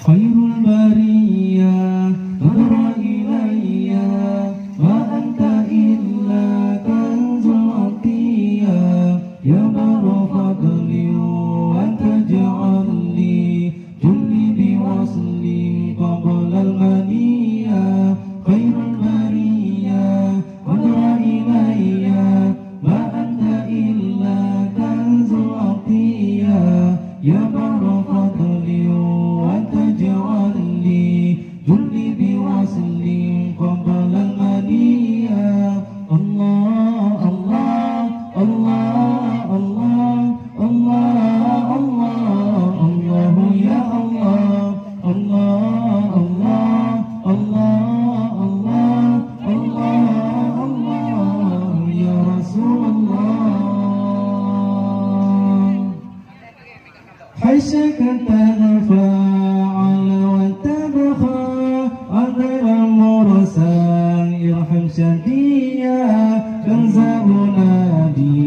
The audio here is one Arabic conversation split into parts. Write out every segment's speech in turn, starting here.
خير البرية نظر إلي ما أنت إلا كنز عطية يا بر فضلي وأنت اجعل لي جلي بوصلي قبل المنية خير البرية نظر إلي ما أنت إلا كنز عطية يا بر فضلي وأنت اجعل لي جلي بوصلي قبل المنية الله الله الله الله الله الله الله يا الله الله الله الله الله الله الله يا رسول الله حيشك تغفى وتبخى غير المرسل يرحم شديا كنز منادي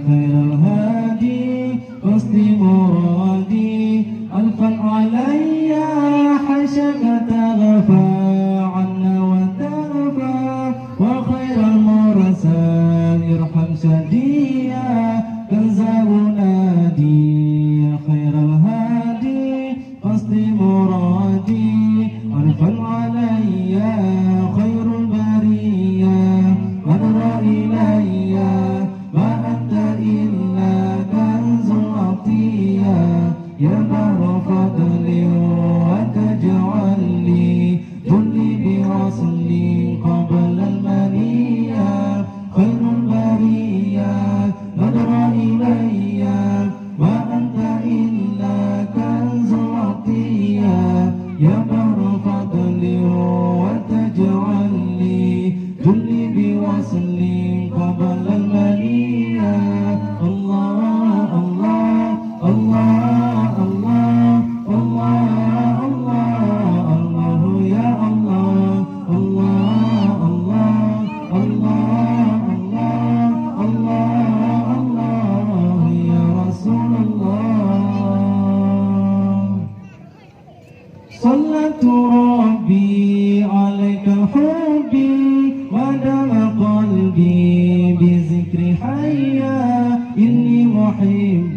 خير الهادي قصد مرادي ألفا علي حيشك تغفى عنا وتغفى وخير المرسل يرحم شديا كنز منادي خير الهادي قصد مرادي ألفا علي خير البرية نظر إلي ما أنت إلا كنز عطية يا بر فضلي وتجعل لي جلي بوصلي قبل المنية خير البرية نظر إلي ما أنت إلا كنز عطية يا بر فضلي وتجعل لي جلي بوصلي قبل المنية الله الله الله الله الله الله الله يا الله الله الله الله الله الله الله يا رسول الله صلت ربي عليك حبي ودم قلبي بذكر حيا إني محب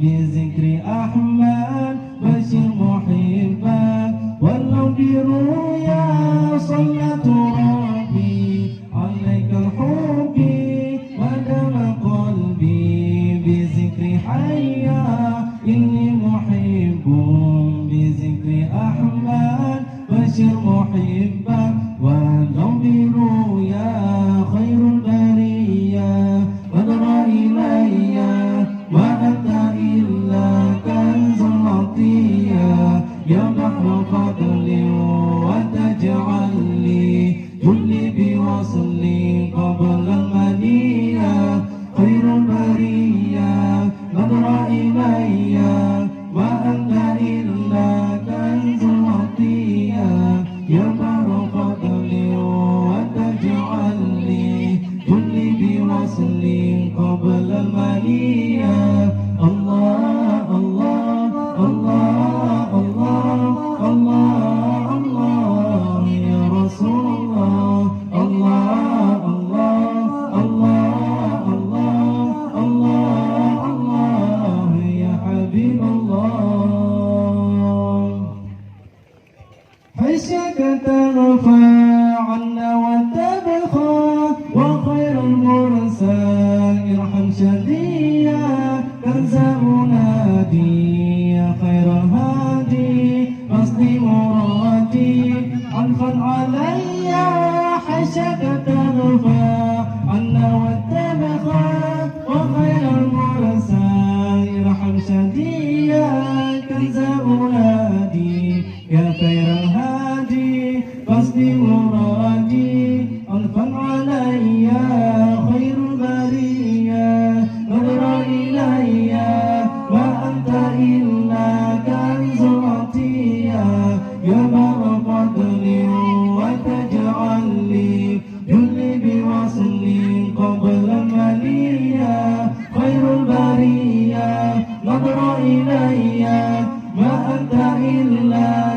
بذكر أحمد بشر محبا ولو برؤيا صلت ربي عليك حبي ودم قلبي بذكر حيا إني محب بذكر أحمد بشر محبا ولو برؤيا خير البرية نظر إلي ما أنت إلا كنز عطية يا بحر فضلي وتجعل لي جلي بوصلي قبل المنية خير البرية نظر إلي ما أنت إلا كنز عطية يا بحر فضلي وتجعل لي جلي بوصلي قبل المنية الله الله الله الله الله الله يا رسول الله الله الله الله الله الله الله يا حبيب الله حيشك تغفى عنا وتبخى وخير المرسل يرحم شديا كنز منادي خير الهادي قصدي مرادي عنفا علي حيشك تغفى عنا وتبخى وخير المرسل يرحم شديا كنز منادي يا خير الهادي قصدي مرادي ألفا علي خير البرية نظر إلي ما أنت إلا كنز عطية يا بر فضلي وتجعل لي جلي بوصلي قبل المنية خير البرية نظر إلي ما أنت إلا